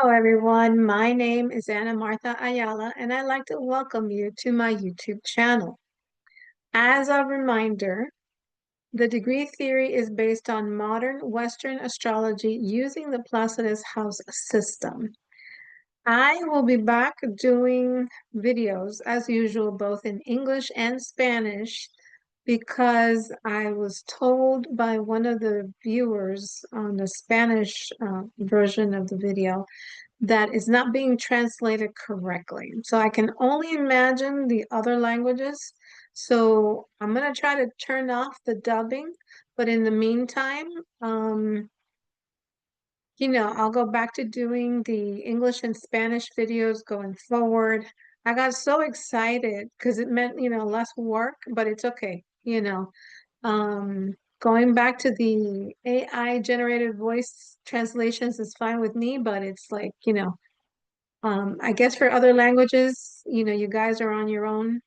Hello, everyone. My name is Ana Martha Ayala, and I'd like to welcome you to my YouTube channel. As a reminder, the degree theory is based on modern Western astrology using the Placidus house system. I will be back doing videos as usual, both in English and Spanish, because I was told by one of the viewers on the Spanish version of the video that is not being translated correctly. So I can only imagine the other languages. So I'm going to try to turn off the dubbing, but in the meantime, um, I'll go back to doing the English and Spanish videos going forward. I got so excited because it meant, less work, but it's okay. Going back to the AI generated voice translations is fine with me, but it's like, I guess for other languages, you guys are on your own.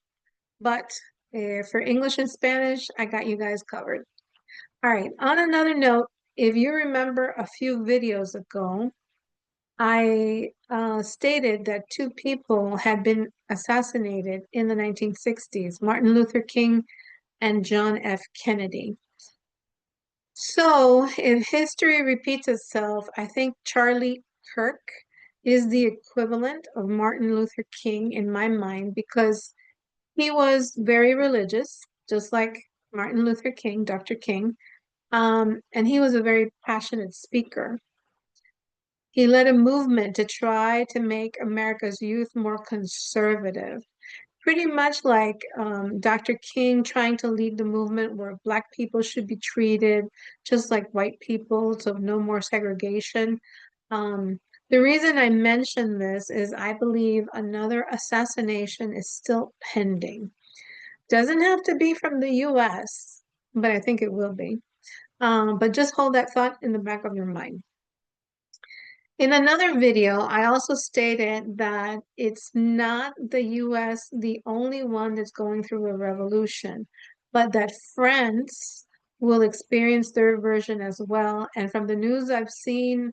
But for English and Spanish, I got you guys covered. All right. On another note, if you remember a few videos ago, I stated that two people had been assassinated in the 1960s, Martin Luther King and John F. Kennedy. So, if history repeats itself, I think Charlie Kirk is the equivalent of Martin Luther King in my mind because he was very religious, just like Martin Luther King, Dr. King, and he was a very passionate speaker. He led a movement to try to make America's youth more conservative, pretty much like Dr. King trying to lead the movement where Black people should be treated just like white people, so no more segregation. Um, the reason I mention this is I believe another assassination is still pending. Doesn't have to be from the US, but I think it will be. But just hold that thought in the back of your mind. In another video, I also stated that it's not the US the only one that's going through a revolution, but that France will experience their version as well. And from the news I've seen,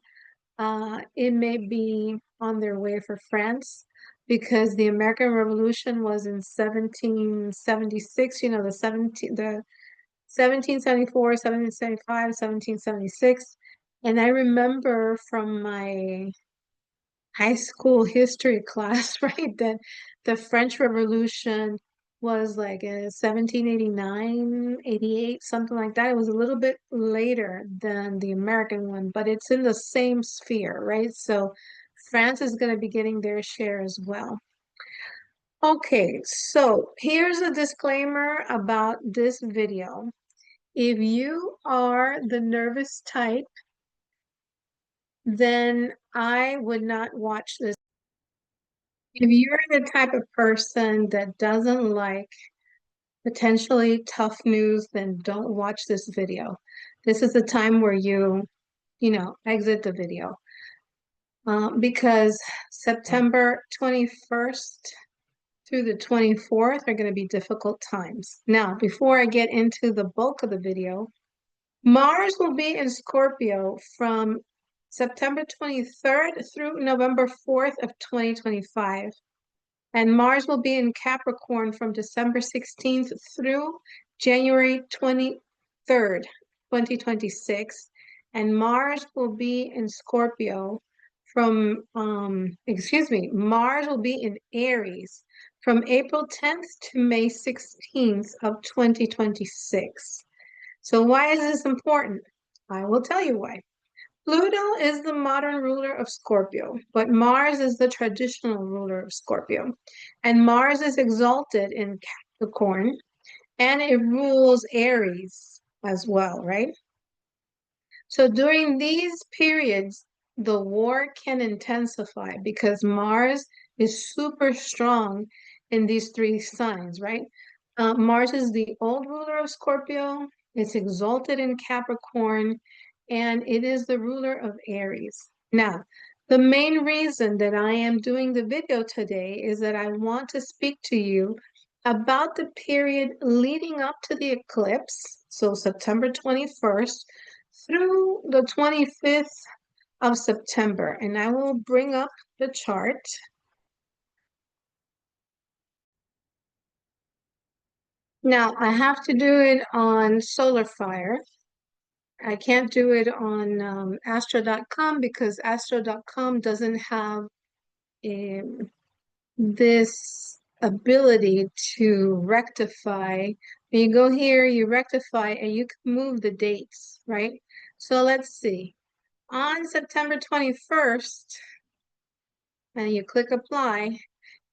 it may be on their way for France because the American Revolution was in 1776, the 1774, 1775, 1776. And I remember from my high school history class, right, that the French Revolution was like 1789, 88, something like that. It was a little bit later than the American one, but it's in the same sphere, right? So France is going to be getting their share as well. Okay, so here's a disclaimer about this video. If you are the nervous type, then I would not watch this. If you're the type of person that doesn't like potentially tough news, then don't watch this video. This is the time where you exit the video. Because September 21st through the 24th are going to be difficult times. Now, before I get into the bulk of the video, Mars will be in Scorpio from September 23rd through November 4th of 2025. And Mars will be in Capricorn from December 16th through January 23rd, 2026. And Mars will be in Scorpio Mars will be in Aries from April 10th to May 16th of 2026. So why is this important? I will tell you why. Pluto is the modern ruler of Scorpio, but Mars is the traditional ruler of Scorpio. And Mars is exalted in Capricorn and it rules Aries as well, right? So during these periods, the war can intensify because Mars is super strong in these three signs, right? Mars is the old ruler of Scorpio, it's exalted in Capricorn, and it is the ruler of Aries. Now, the main reason that I am doing the video today is that I want to speak to you about the period leading up to the eclipse, so September 21st through the 25th of September. And I will bring up the chart. Now, I have to do it on Solar Fire. I can't do it on astro.com because astro.com doesn't have um, this ability to rectify. When you go here, you rectify and you can move the dates, right? So let's see. On September 21st, and you click apply,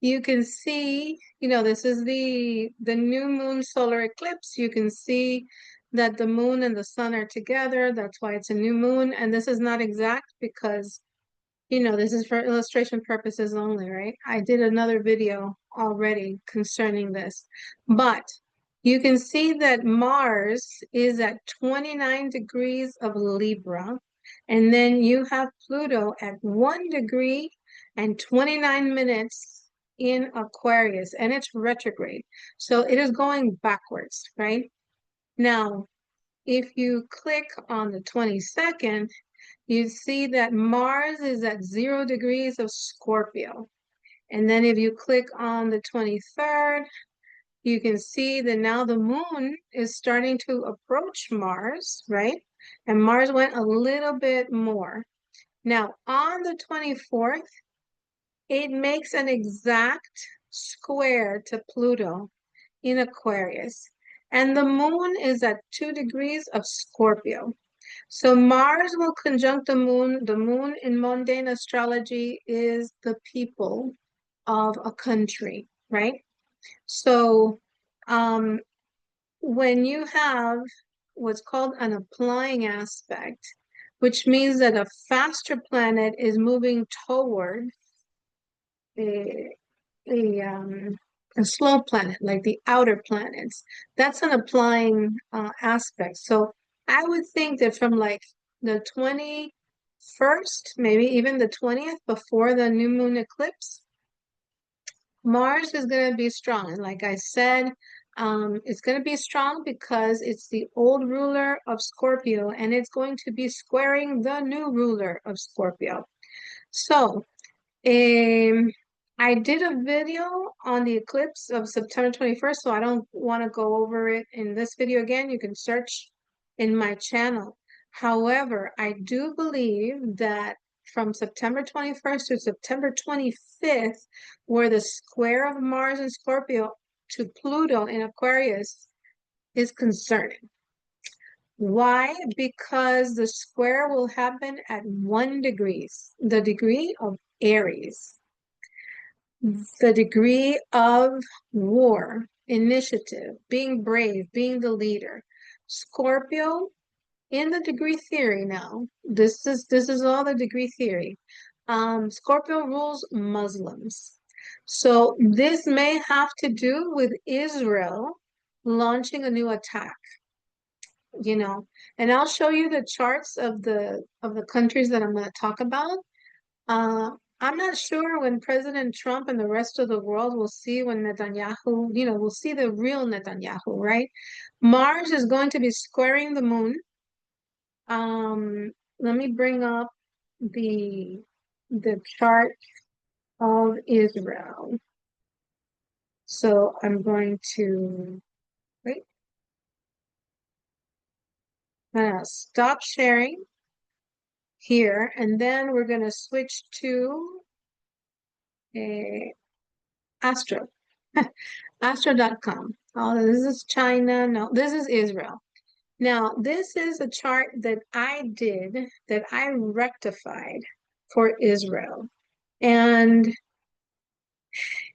you can see, this is the new moon solar eclipse. You can see that the moon and the sun are together. That's why it's a new moon. And this is not exact because this is for illustration purposes only, right? I did another video already concerning this, but you can see that Mars is at 29 degrees of Libra, and then you have Pluto at 1 degree and 29 minutes in Aquarius, and it's retrograde. So it is going backwards, right? Now, if you click on the 22nd, you see that Mars is at 0 degrees of Scorpio. And then if you click on the 23rd, you can see that now the moon is starting to approach Mars, right? And Mars went a little bit more. Now, on the 24th, it makes an exact square to Pluto in Aquarius. And the moon is at 2 degrees of Scorpio. So Mars will conjunct the moon. The moon in mundane astrology is the people of a country, right? So um, when you have what's called an applying aspect, which means that a faster planet is moving toward a, a, a slow planet, like the outer planets, that's an applying aspect. So I would think that from like the 21st, maybe even the 20th before the new moon eclipse, Mars is going to be strong. And like I said, it's going to be strong because it's the old ruler of Scorpio and it's going to be squaring the new ruler of Scorpio. So, I did a video on the eclipse of September 21st, so I don't want to go over it in this video again. You can search in my channel. However, I do believe that from September 21st to September 25th, where the square of Mars and Scorpio to Pluto in Aquarius is concerning. Why? Because the square will happen at 1 degree, the degree of Aries, the degree of war, initiative, being brave, being the leader. Scorpio in the degree theory now, this is all the degree theory. Scorpio rules Muslims. So this may have to do with Israel launching a new attack, you know. And I'll show you the charts of the countries that I'm going to talk about. I'm not sure when President Trump and the rest of the world will see when Netanyahu, will see the real Netanyahu, right? Mars is going to be squaring the moon. Let me bring up the the chart of Israel. So I'm going to wait. Stop sharing here, and then we're going to switch to Astro. Astro.com. Oh, this is China. No, this is Israel. Now, this is a chart that I did, that I rectified for Israel. And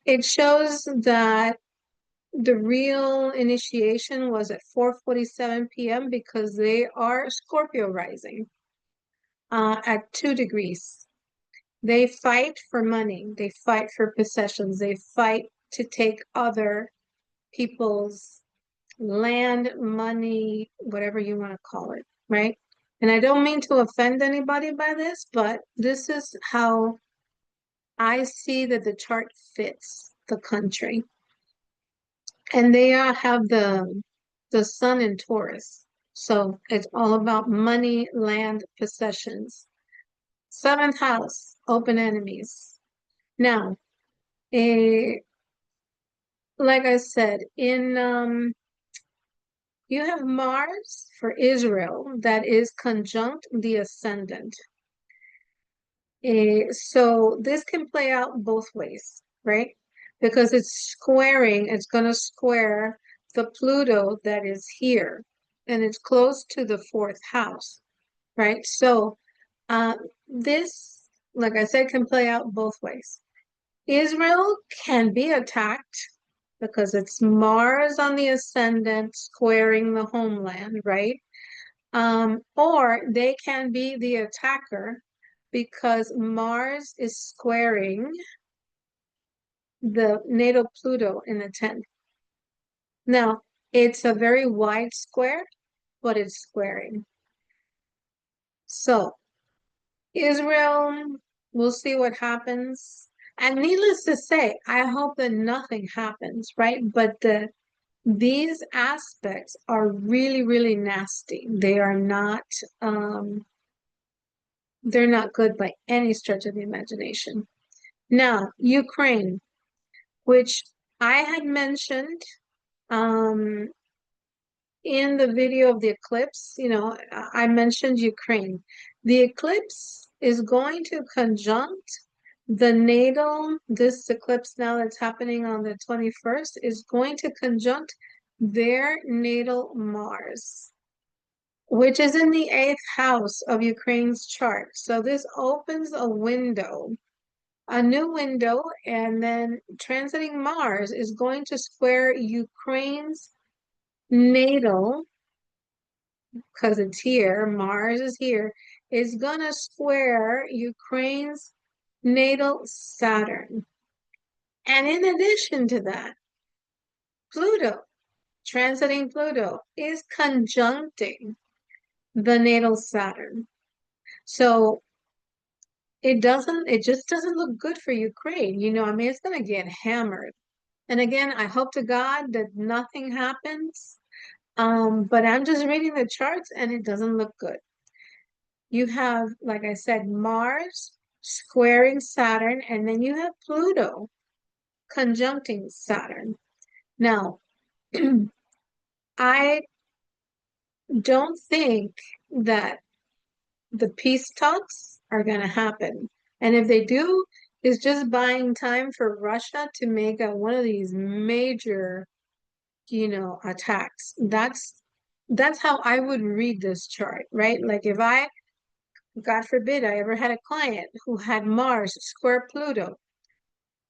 it shows that the real initiation was at 4:47 p.m. because they are Scorpio rising at 2 degrees. They fight for money. They fight for possessions. They fight to take other people's land, money, whatever you want to call it, right? And I don't mean to offend anybody by this, but this is how I see that the chart fits the country. And they have the sun in Taurus. So it's all about money, land, possessions. Seventh house, open enemies. Now, eh, like I said, in you have Mars for Israel that is conjunct the ascendant. So this can play out both ways, right? Because it's going to square the Pluto that is here, and it's close to the fourth house, right? So uh, this, like I said, can play out both ways. Israel can be attacked because it's Mars on the ascendant squaring the homeland, right? Or they can be the attacker because Mars is squaring the natal Pluto in the 10th. Now, it's a very wide square, but it's squaring. So, Israel, we'll see what happens. And needless to say, I hope that nothing happens, right? But these aspects are really, really nasty. Um, they're not good by any stretch of the imagination. Now, Ukraine, which I had mentioned um, in the video of the eclipse, I mentioned Ukraine. The eclipse is going to conjunct the natal, this eclipse now that's happening on the 21st is going to conjunct their natal Mars, which is in the eighth house of Ukraine's chart. So this opens a new window, and then transiting Mars is going to square Ukraine's natal, because it's here, Mars is here, is going to square Ukraine's natal Saturn. And in addition to that, Pluto, transiting Pluto, is conjuncting the natal Saturn. So it just doesn't look good for Ukraine. I mean, it's going to get hammered. And again, I hope to God that nothing happens. But I'm just reading the charts and it doesn't look good. You have, like I said, Mars squaring Saturn, and then you have Pluto conjuncting Saturn. Now, I don't think that the peace talks are going to happen. And if they do, it's just buying time for Russia to make one of these major, attacks. That's how I would read this chart, right? Like if God forbid, I ever had a client who had Mars square Pluto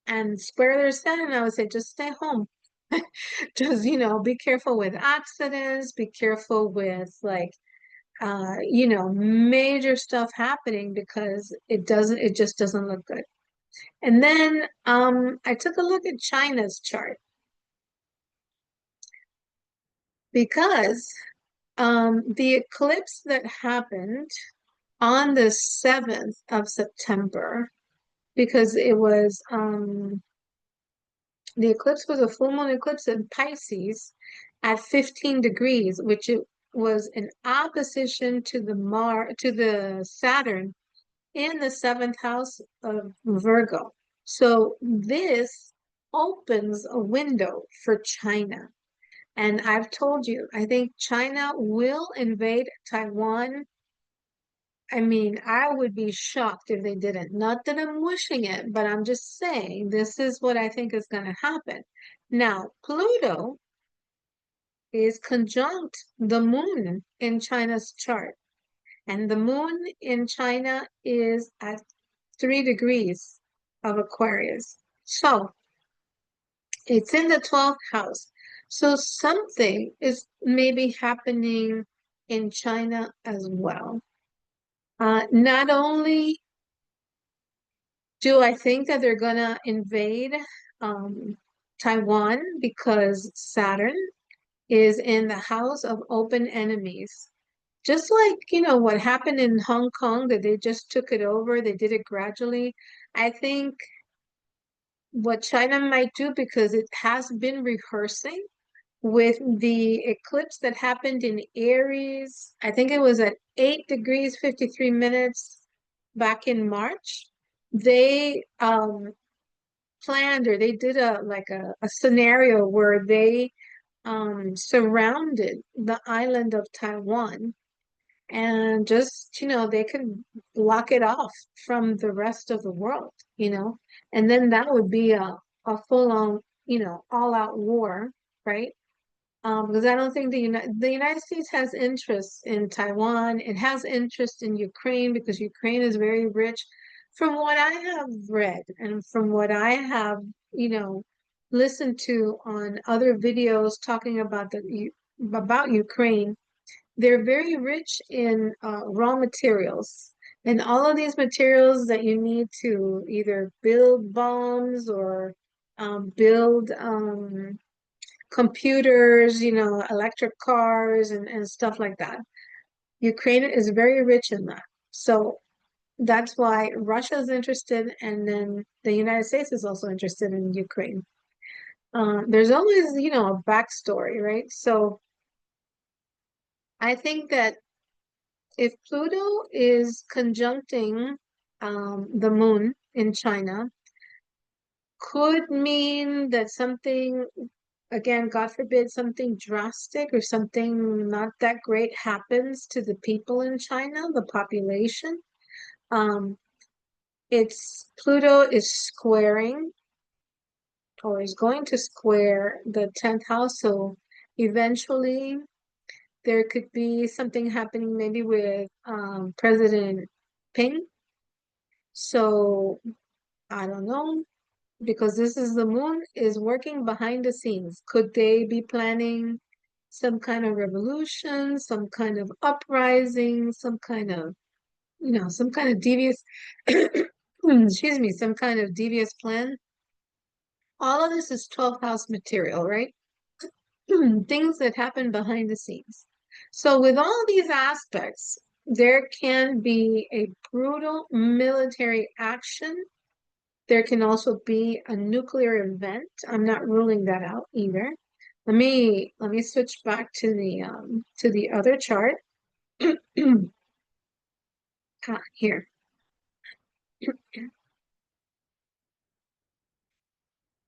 and square their Saturn, I would say, just stay home. Just, be careful with accidents, be careful with major stuff happening because it just doesn't look good. And then I took a look at China's chart because the eclipse that happened on the 7th of September, because the eclipse was a full moon eclipse in Pisces at 15 degrees, which it was in opposition to the Saturn in the seventh house of Virgo. So this opens a window for China. And I've told you, I think China will invade Taiwan. I mean, I would be shocked if they didn't. Not that I'm wishing it, but I'm just saying this is what I think is going to happen. Now, Pluto is conjunct the moon in China's chart. And the moon in China is at 3 degrees of Aquarius. So it's in the 12th house. So something is maybe happening in China as well. Not only do I think that they're gonna invade Taiwan because Saturn is in the house of open enemies. Just like, what happened in Hong Kong, that they just took it over, they did it gradually. I think what China might do, because it has been rehearsing with the eclipse that happened in Aries, I think it was at 8 degrees 53 minutes back in March, they planned or they did a scenario where they surrounded the island of Taiwan and just, they could block it off from the rest of the world. And then that would be a full-on, all out war, right? Because I don't think the United States has interest in Taiwan. It has interest in Ukraine because Ukraine is very rich. From what I have read and from what I have, you know, listened to on other videos talking about about Ukraine, they're very rich in raw materials. And all of these materials that you need to either build bombs or build computers, electric cars and stuff like that. Ukraine is very rich in that. So that's why Russia is interested, and then the United States is also interested in Ukraine. There's always, a backstory, right? So I think that if Pluto is conjuncting the moon in China, could mean that something, again, God forbid, something drastic or something not that great happens to the people in China, the population. Um, it's Pluto is squaring or is going to square the 10th house. So eventually there could be something happening maybe with President Ping. So I don't know, because this is the moon is working behind the scenes. Could they be planning some kind of revolution, some kind of uprising, some kind of devious, excuse me, some kind of devious plan? All of this is 12th house material, right? Things that happen behind the scenes. So with all these aspects, there can be a brutal military action. There can also be a nuclear event. I'm not ruling that out either. Let me switch back to the other chart. Here.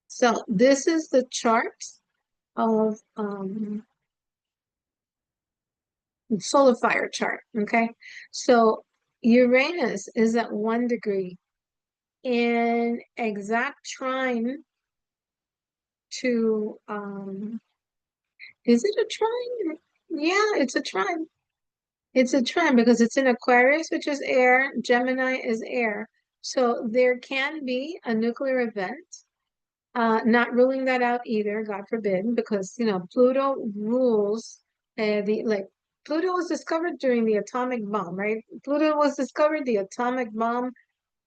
So this is the chart of solar fire chart. Okay. So Uranus is at 1 degree in exact trine to is it a trine? Yeah, it's a trine. It's a trine because it's in Aquarius, which is air, Gemini is air. So there can be a nuclear event. Not ruling that out either, God forbid, because Pluto rules the like Pluto was discovered during the atomic bomb, right? Pluto was discovered, the atomic bomb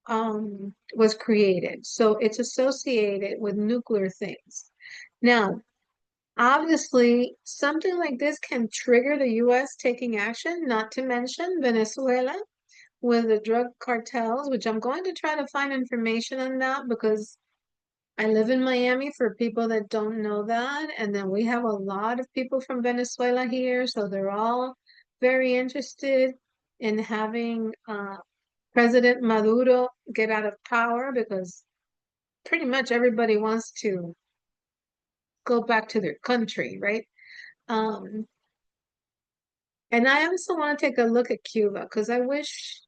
was created. So it's associated with nuclear things. Now, obviously, something like this can trigger the US taking action, not to mention Venezuela with the drug cartels, which I'm going to try to find information on that because I live in Miami for people that don't know that. And then we have a lot of people from Venezuela here, so they're all very interested in having President Maduro get out of power because pretty much everybody wants to go back to their country, right? Um, and I also want to take a look at Cuba because I wish,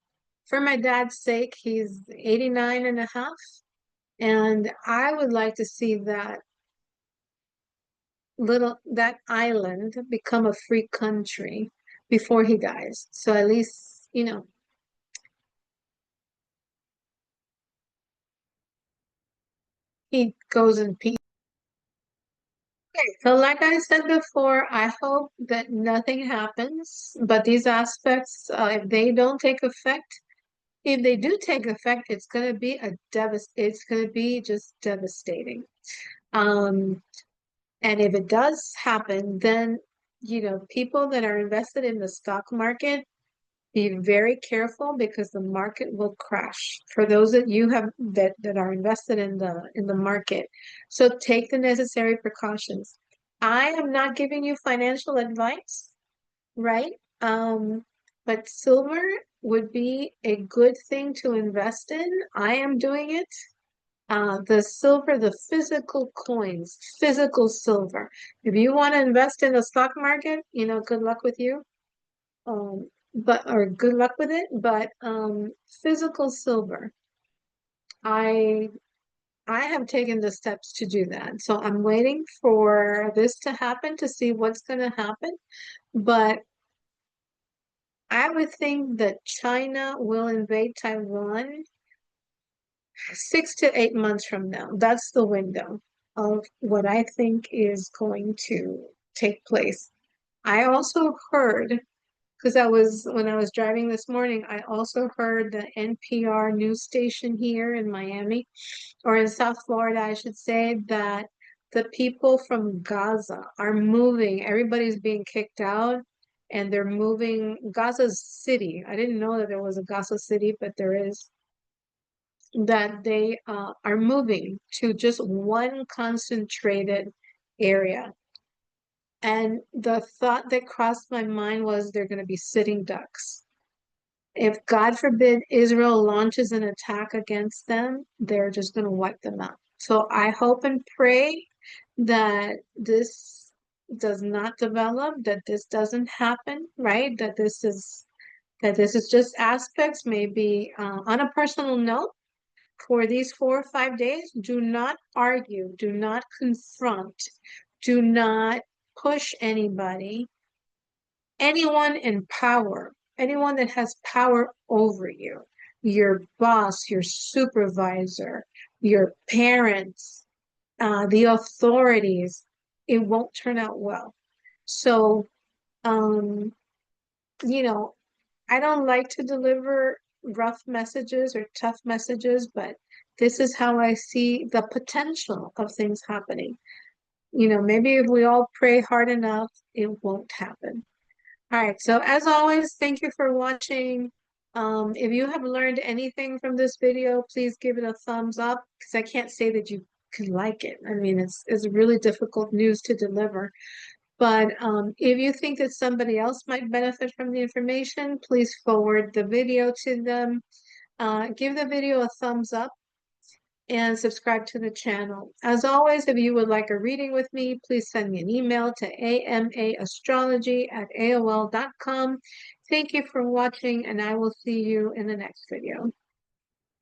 for my dad's sake, he's 89 and a half, and I would like to see that island become a free country before he dies. So at least, he goes in peace. Okay, so like I said before, I hope that nothing happens, but these aspects, if they do take effect, it's gonna be just devastating. Um, and if it does happen, then, people that are invested in the stock market, be very careful because the market will crash. For those that you have that are invested in the market. So take the necessary precautions. I am not giving you financial advice, right? but silver would be a good thing to invest in. I am doing it. The silver, the physical coins, physical silver. If you want to invest in the stock market, good luck with you. Or good luck with it. But physical silver, I I have taken the steps to do that. So I'm waiting for this to happen to see what's going to happen. But I would think that China will invade Taiwan 6 to 8 months from now. That's the window of what I think is going to take place. I also heard, because when I was driving this morning, I also heard the NPR news station here in Miami, or in South Florida, I should say, that the people from Gaza are moving. Everybody's being kicked out and they're moving Gaza's city. I didn't know that there was a Gaza city, but there is, that they are moving to just one concentrated area. And the thought that crossed my mind was they're going to be sitting ducks. If God forbid Israel launches an attack against them, they're just going to wipe them out. So I hope and pray that this does not develop, that this doesn't happen, right? That this is just aspects, maybe on a personal note. For these 4 or 5 days, do not argue, do not confront, do not push anybody, anyone in power, anyone that has power over you, your boss, your supervisor, your parents, the authorities. It won't turn out well. So, um, you know, I don't like to deliver rough messages or tough messages, but this is how I see the potential of things happening. Maybe if we all pray hard enough, it won't happen. All right, so as always, thank you for watching. If you have learned anything from this video, please give it a thumbs up because I can't say that you could like it. I mean, it's really difficult news to deliver. But if you think that somebody else might benefit from the information, please forward the video to them. Give the video a thumbs up and subscribe to the channel. As always, if you would like a reading with me, please send me an email to amaastrology@aol.com. Thank you for watching, and I will see you in the next video.